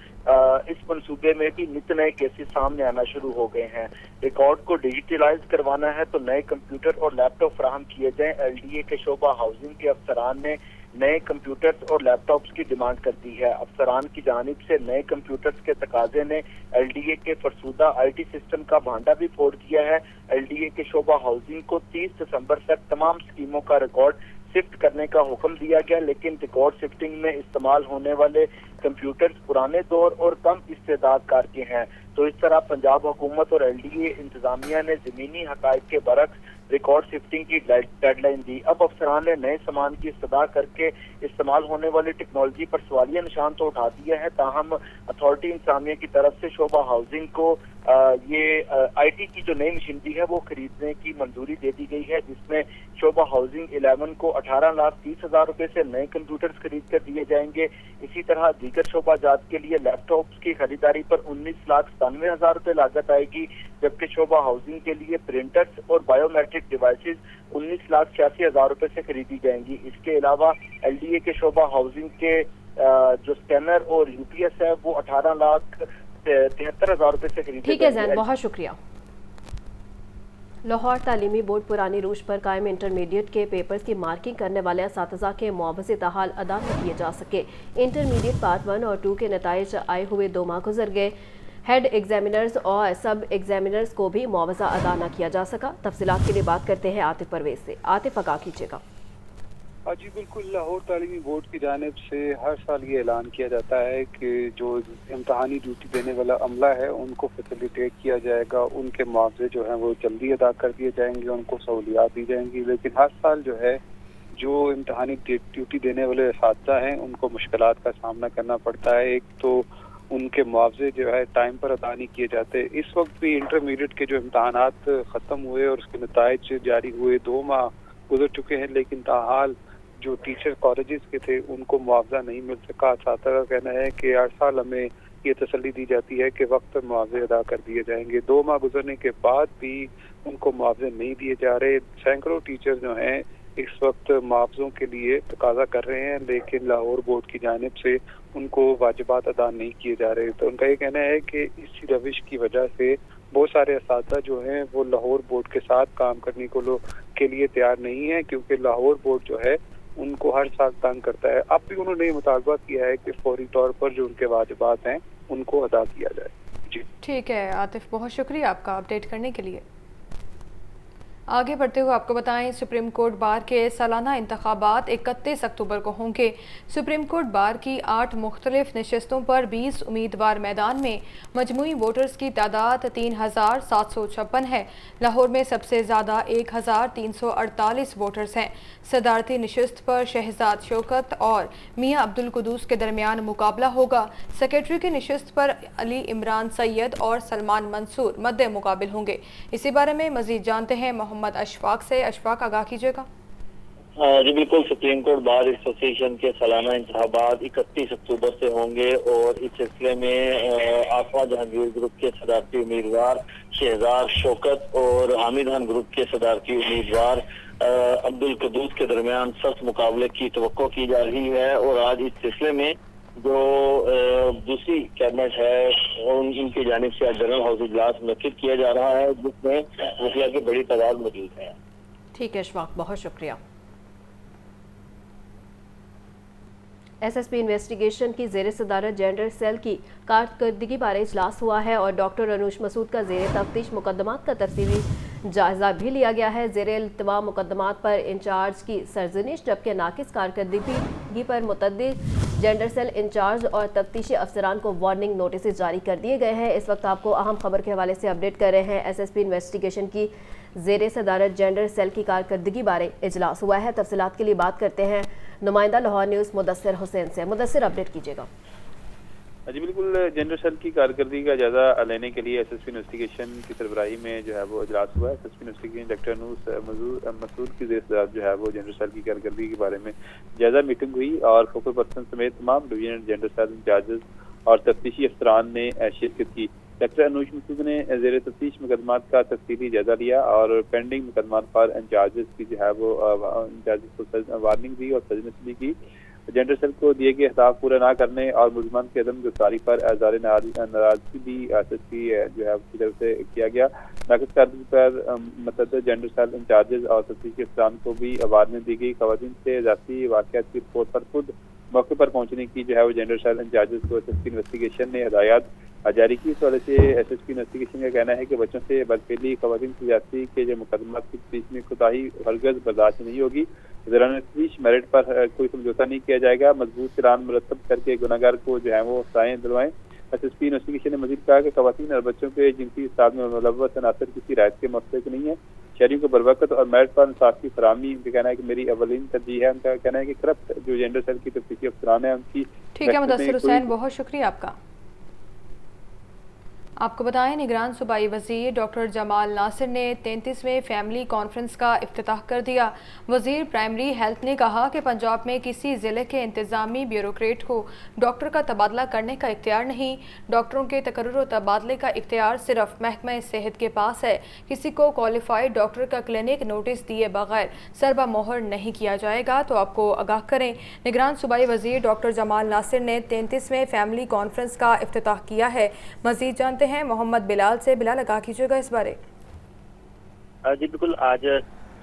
इस मंसूबे में भी नित नए केसेस सामने आना शुरू हो गए हैं। रिकॉर्ड को डिजिटलाइज करवाना है तो नए कंप्यूटर और लैपटॉप फराहम किए जाएं। एलडीए के शोबा हाउसिंग के अफसरान ने नए कंप्यूटर्स और लैपटॉप्स की डिमांड कर दी है। अफसरान की जानिब से नए कंप्यूटर्स के तकाजे ने एलडीए के फरसूदा आईटी सिस्टम का भांडा भी फोड़ दिया है। एलडीए के शोबा हाउसिंग को 30 दिसंबर तक तमाम स्कीमों का रिकॉर्ड शिफ्ट करने का हुक्म दिया गया, लेकिन रिकॉर्ड शिफ्टिंग में इस्तेमाल होने वाले कंप्यूटर्स पुराने दौर और कम इस्तेदादकार के हैं। तो इस तरह पंजाब हुकूमत और एलडीए इंतजामिया ने जमीनी हकायक के बरक्स रिकॉर्ड शिफ्टिंग की डेडलाइन दी। अब अफसरान ने नए सामान की इस्तदा करके इस्तेमाल होने वाली टेक्नोलॉजी पर सवालिया निशान तो उठा दिया है, ताहम अथॉरिटी इंतजामिया की तरफ से शोबा हाउसिंग को ये आईटी की जो नई मशीनरी है वो खरीदने की मंजूरी दे दी गई है, जिसमें शोबा हाउसिंग 11 को 18,30,000 रुपये से नए कंप्यूटर्स खरीद कर दिए जाएंगे। इसी तरह दीगर शोबा जात के लिए लैपटॉप्स की खरीदारी पर 19,97,000 रुपये लागत आएगी, जबकि शोबा हाउसिंग के लिए प्रिंटर्स और बायोमेट्रिक डिवाइसेस 19,86,000 रुपये से खरीदी जाएंगी। इसके अलावा एलडीए के शोबा हाउसिंग के जो स्कैनर और यूपीएस है वो 18,73,000 रुपये से खरीदी। ठीक है जैन, बहुत शुक्रिया। लाहौर तालीमी बोर्ड पुरानी रूश पर कायम इंटरमीडिएट के पेपर्स की मार्किंग करने वाले असातिज़ा के मुआवजे ताहाल अदा न किए जा सके। इंटरमीडिएट पार्ट 1 और 2 के नताइज आए हुए 2 माह गुजर गए। हेड एग्जामिनर्स और सब एग्जामिनर्स को भी मुआवजा अदा न किया जा सका। तफसीलात के लिए बात करते हैं आतिफ परवेज से। आतिफ आगाह कीजिएगा। जी बिल्कुल, लाहौर तालीमी बोर्ड की जानिब से हर साल ये ऐलान किया जाता है कि जो इम्तहानी ड्यूटी देने वाला अमला है उनको फैसिलिटेट किया जाएगा, उनके मुआवजे जो हैं वो जल्दी अदा कर दिए जाएंगे, उनको सहूलियात दी जाएंगी। लेकिन हर साल जो है जो इम्तहानी ड्यूटी देने वाले असातिज़ा हैं उनको मुश्किलात का सामना करना पड़ता है। एक तो उनके मुआवजे जो है टाइम पर अदा नहीं किए जाते। इस वक्त भी इंटरमीडिएट के जो इम्तहानात ख़त्म हुए और उसके नताइज जारी हुए 2 माह गुजर चुके हैं, लेकिन ताहाल जो टीचर कॉलेजेस के थे उनको मुआवजा नहीं मिल सका। छात्रा का कहना है कि 8 साल हमें ये तसल्ली दी जाती है कि वक्त पर मुआवजे अदा कर दिए जाएंगे। 2 माह गुजरने के बाद भी उनको मुआवजे नहीं दिए जा रहे। सैकड़ों टीचर जो हैं इस वक्त मुआवजों के लिए तकाजा कर रहे हैं, लेकिन लाहौर बोर्ड की जानिब से उनको वाजिबात अदा नहीं किए जा रहे। तो उनका ये कहना है कि इसी रविश की वजह से बहुत सारे असातिज़ा जो हैं वो लाहौर बोर्ड के साथ काम करने के लिए तैयार नहीं है, क्योंकि लाहौर बोर्ड जो है उनको हर साल तंग करता है। अब भी उन्होंने ये मुतालबा किया है कि फौरी तौर पर जो उनके वाजिबात हैं उनको अदा किया जाए। जी ठीक है आतिफ, बहुत शुक्रिया आपका अपडेट करने के लिए। आगे बढ़ते हुए आपको बताएं सुप्रीम कोर्ट बार के सालाना इंतखाबात 31 अक्टूबर को होंगे। सुप्रीम कोर्ट बार की 8 मुख्तलिफ नशस्तों पर 20 उम्मीदवार मैदान में। मजमूई वोटर्स की तादाद 3,756 है। लाहौर में सबसे ज़्यादा 1,348 वोटर्स हैं। सदारती नशस्त पर शहजाद शौकत और मियाँ अब्दुल कुदूस के दरमियान मुकाबला होगा। सेक्रेटरी की नशस्त पर अली इमरान सैयद और सलमान मंसूर मद्दे मुकाबिल होंगे। इसी बारे में मजीद जानते हैं मोहम्मद अशफाक से। अशफाक आगाह कीजिएगा। जी बिल्कुल, सुप्रीम कोर्ट बार एसोसिएशन के सालाना इंतखाबात 31 अक्टूबर से होंगे और इस सिलसिले में आफा जहांगीर ग्रुप के सदारती उम्मीदवार शहजाद शौकत और हामिद खान ग्रुप के सदारती उम्मीदवार अब्दुल कदूस के दरमियान सख्त मुकाबले की तवक्को की जा रही है। और आज इस सिलसिले में जो दूसरी कैबिनेट है इनकी जानिब से आज जनरल हाउस इजलास मुनक्किद किया जा रहा है, जिसमें वकीला की बड़ी तादाद मौजूद है। ठीक है अशफाक, बहुत शुक्रिया। एसएसपी इन्वेस्टिगेशन की ज़ेर सदारत जेंडर सेल की कारकर्दगी बारे इजलास हुआ है और डॉक्टर अनुज मसूद का ज़ेर तफ्तीश मुकदमात का तफसीली जायज़ा भी लिया गया है। ज़ेर इल्तिवा मुकदमात पर इंचार्ज की सरजनिश, जबकि नाकिस कारकर्दगी पर मुतअद्दिद जेंडर सेल इंचार्ज और तफ्तीशी अफसरान को वार्निंग नोटिस जारी कर दिए गए हैं। इस वक्त आपको अहम खबर के हवाले से अपडेट कर रहे हैं। एसएसपी इन्वेस्टिगेशन की ज़ेर सदारत जेंडर सेल की कारकर्दगी बारे इजलास हुआ है। तफसीलात के लिए बात करते हैं नुमाइंदा लाहौर न्यूज़ मुदस्सिर हुसैन से। मुदस्सिर, अपडेट कीजिएगा। जी बिल्कुल, जेंडर सेल की कारकर्दगी का जायजा लेने के लिए एसएसपी इन्वेस्टिगेशन की सरबराही में जो है वो इजलास हुआ है। एसएसपी इन्वेस्टिगेशन डायरेक्टर अनुज मसूद की ज़ेर जो है वो जेंडर सेल की कारकर्दगी के बारे में जायजा मीटिंग हुई और फोकल पर्सन समेत तमाम डिवीजनल जेंडर सेल इंचार्जेस और तफ्तीशी अफसरान ने शिरकत की। डॉक्टर अनुज मसूद ने ज़ेर तफ्तीश मुकदमात का तफसीली जायजा लिया और पेंडिंग मुकदमात पर इंचार्जेस की जो है वो इंचार्जेस को वार्निंग दी और सजनिश भी की। जेंडर सेल को दिए गए अहदाफ पूरा ना करने और मुलजमान की अदम गिरफ्तारी पर एजार नाराजगी भी एसएसपी जो है उसकी तरफ से किया गया। नाकिस कारकर्दगी पर मुतअद्दिद जेंडर सेल इंचार्जेस और तफ्तीशी अफसरान को भी वार्निंग दी गई। खवातीन से ज़ाती वाक़यात की रिपोर्ट पर खुद मौके पर पहुंचने की जो है वो जेंडर सेल इंचार्जेस को एसएसपी इन्वेस्टिगेशन ने हिदायत जारी की। इस वजह से एसएसपी इन्वेस्टिगेशन का कहना है कि बच्चों से बदफेली, खवातीन की ज्यादती के जो मुकदमात की तफ्तीश में कोताही हरगज बर्दाश्त नहीं होगी। दौरान तफ्तीश मेरिट पर कोई समझौता नहीं किया जाएगा। मजबूत चलान मुरतब करके गुनहगार को जो है वो सजाएं दिलवाएं। एसएसपी इन्वेस्टिगेशन ने मजीद कहा कि खवातीन और बच्चों के जिनसी इस्ताद में मुलव्वस अनासर किसी रायत के मसले नहीं है। शहरियों को बरवकत और मेरिट पर इंसाफ की फराहमी उनका कहना है कि मेरी अवलीन तरजीह है। उनका कहना है कि करप्ट जो जेंडर सेल की तफ्तीशी अफसरान है उनकी। ठीक है मुदस्सिर हुसैन, बहुत शुक्रिया आपका। आपको बताएं, निगरान सूबाई वज़ीर डॉक्टर जमाल नासिर ने 33वें फैमिली कॉन्फ्रेंस का इफ्तिताह कर दिया। वज़ीर प्राइमरी हेल्थ ने कहा कि पंजाब में किसी ज़िले के इंतज़ामी ब्यूरोक्रेट को डॉक्टर का तबादला करने का इख्तियार नहीं। डॉक्टरों के तकर्रुर और तबादले का इख्तियार सिर्फ महकमा सेहत के पास है। किसी को क्वालिफाइड डॉक्टर का क्लिनिक नोटिस दिए बगैर सरबा मोहर नहीं किया जाएगा, तो आपको आगाह करें। निगरान सूबाई वज़ीर डॉक्टर जमाल नासिर ने 33वें फैमिली कॉन्फ्रेंस का इफ्तिताह किया है। मज़ीद जानते हैं मोहम्मद बिलाल से। बिलाल, आगाह कीजिएगा इस बारे। जी बिल्कुल, आज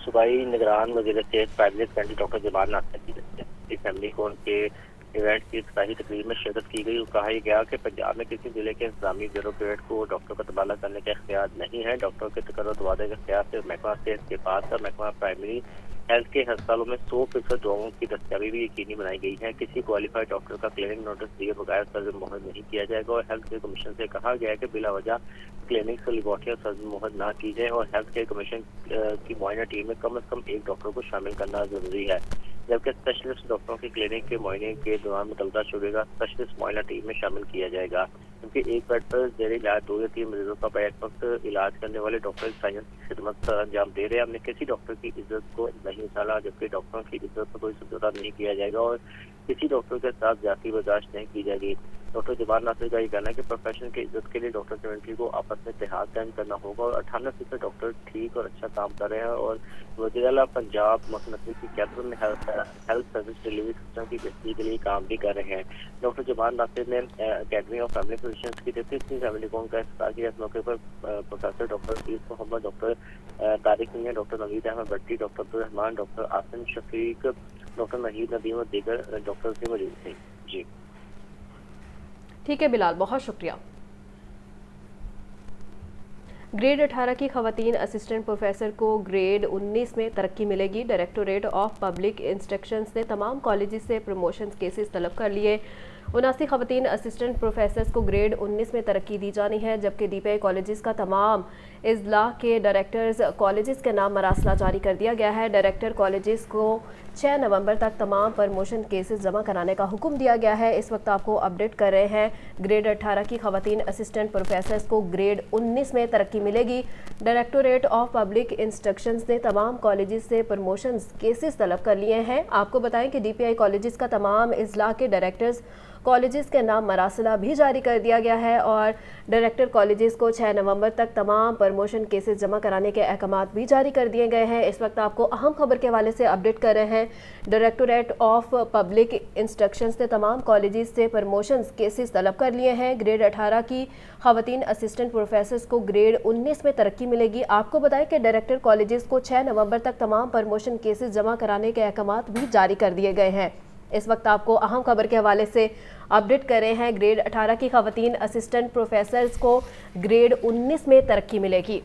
सूबाई निगरान वज़ीर सेहत primary secretary doctor Jamal Nasir की फैमिली कौन के इवेंट की इफ्तिताही तकरीब में शिरकत की गई और कहा गया कि पंजाब में किसी जिले के इंतजामी ब्यूरोक्रेट को डॉक्टर का तबादला करने का इख्तियार नहीं है। डॉक्टर के तकर्रुर तबादले का इख्तियार सिर्फ महकमा सेहत के पास है। महकमा प्राइमरी हेल्थ के अस्पतालों में 100% दवाओं की दस्तियाबी भी यकीनी बनाई गई है। किसी क्वालिफाइड डॉक्टर का क्लिनिक नोटिस दिए बगैर सर्जन मोहर नहीं किया जाएगा और हेल्थ केयर कमीशन से कहा गया है कि बिला वजह क्लिनिक से लेबॉर्टरी सर्जन मोहर ना की जाए और हेल्थ केयर कमीशन की मुआयना टीम में कम से कम एक डॉक्टर को शामिल करना जरूरी है। जबकि स्पेशलिस्ट डॉक्टरों के क्लिनिक के मुआयने के दौरान मुतलका शुबे का स्पेशलिस्ट मुआयना टीम में शामिल किया जाएगा, क्योंकि एक बेड पर जेर इलाज 2 या 3 मरीजों का बैक वक्त इलाज करने वाले डॉक्टर साइंस की खिदमत अंजाम दे रहे हैं। हमने किसी डॉक्टर की इज्जत को नहीं उछाला, जबकि डॉक्टरों की इज्जत पर कोई समझौता नहीं किया जाएगा और किसी डॉक्टर के साथ जाति बर्दाश्त नहीं की जाएगी। डॉक्टर जमाल नासिर का ये कहना है कि प्रोफेशन की इज्जत के लिए डॉक्टर कम्युनिटी को आपस में इत्तेहाद कायम करना होगा और 98% डॉक्टर ठीक और अच्छा काम कर रहे हैं और वज़ीर-ए-आला पंजाब मोहसिन नकवी की क़यादत में हेल्थ सर्विस डिलीवरी सिस्टम की बेहतरी के लिए काम भी कर रहे हैं। डॉक्टर जमाल नासिर ने अकेडमी ऑफ फैमिली फिजिशियंस की 33वीं फैमिली कौन का इफ्तिताह किया। इस मौके पर प्रोफेसर डॉक्टर फीस Mohammad, doctor Tariq Mian, doctor Naveed Ahmad Bhatti, doctor Abdul Rahman, doctor Asim Shafiq, doctor Naheed Nadeem और दीगर डॉक्टर भी मौजूद थे। जी ठीक है बिलाल, बहुत शुक्रिया। ग्रेड 18 की खवातीन असिस्टेंट प्रोफेसर को ग्रेड 19 में तरक्की मिलेगी। डायरेक्टोरेट ऑफ पब्लिक इंस्ट्रक्शंस ने तमाम कॉलेजेस से प्रमोशन केसेस तलब कर लिए। 79 खवातीन असिस्टेंट प्रोफेसर्स को ग्रेड 19 में तरक्की दी जानी है, जबकि DPI कॉलेजेस का तमाम इजला के डायरेक्टर्स कॉलेजेस के नाम मरासला जारी कर दिया गया है। डायरेक्टर कॉलेजेस को 6 नवंबर तक तमाम प्रमोशन केसेस जमा कराने का हुक्म दिया गया है। इस वक्त आपको अपडेट कर रहे हैं, ग्रेड 18 की खवातीन असिस्टेंट प्रोफेसर्स को ग्रेड 19 में तरक्की मिलेगी। डायरेक्टोरेट ऑफ पब्लिक इंस्ट्रक्शंस ने तमाम कॉलेजेस से प्रमोशन केसेस तलब कर लिए हैं। आपको बताएं कि DPI कॉलेजेस का तमाम इजला के डायरेक्टर्स कॉलेजेस के नाम मरासला भी जारी कर दिया गया है और डायरेक्टर कॉलेजेस को 6 नवंबर तक तमाम प्रमोशन केसेस जमा कराने के अहकामात भी जारी कर दिए गए हैं। इस वक्त आपको अहम खबर के हवाले से अपडेट कर रहे हैं। डायरेक्टोरेट ऑफ पब्लिक इंस्ट्रक्शंस ने तमाम कॉलेजेस से प्रमोशन केसेस तलब कर लिए हैं। ग्रेड 18 की खवातीन असिस्टेंट प्रोफेसर्स को ग्रेड 19 में तरक्की मिलेगी। आपको बताएं कि डायरेक्टर कॉलेजेस को 6 नवंबर तक तमाम प्रमोशन केसेस जमा कराने के अहकामात भी जारी कर दिए गए हैं। इस वक्त आपको अहम खबर के हवाले से अपडेट कर रहे हैं। ग्रेड 18 की खवातीन असिस्टेंट प्रोफेसर्स को ग्रेड 19 में तरक्की मिलेगी।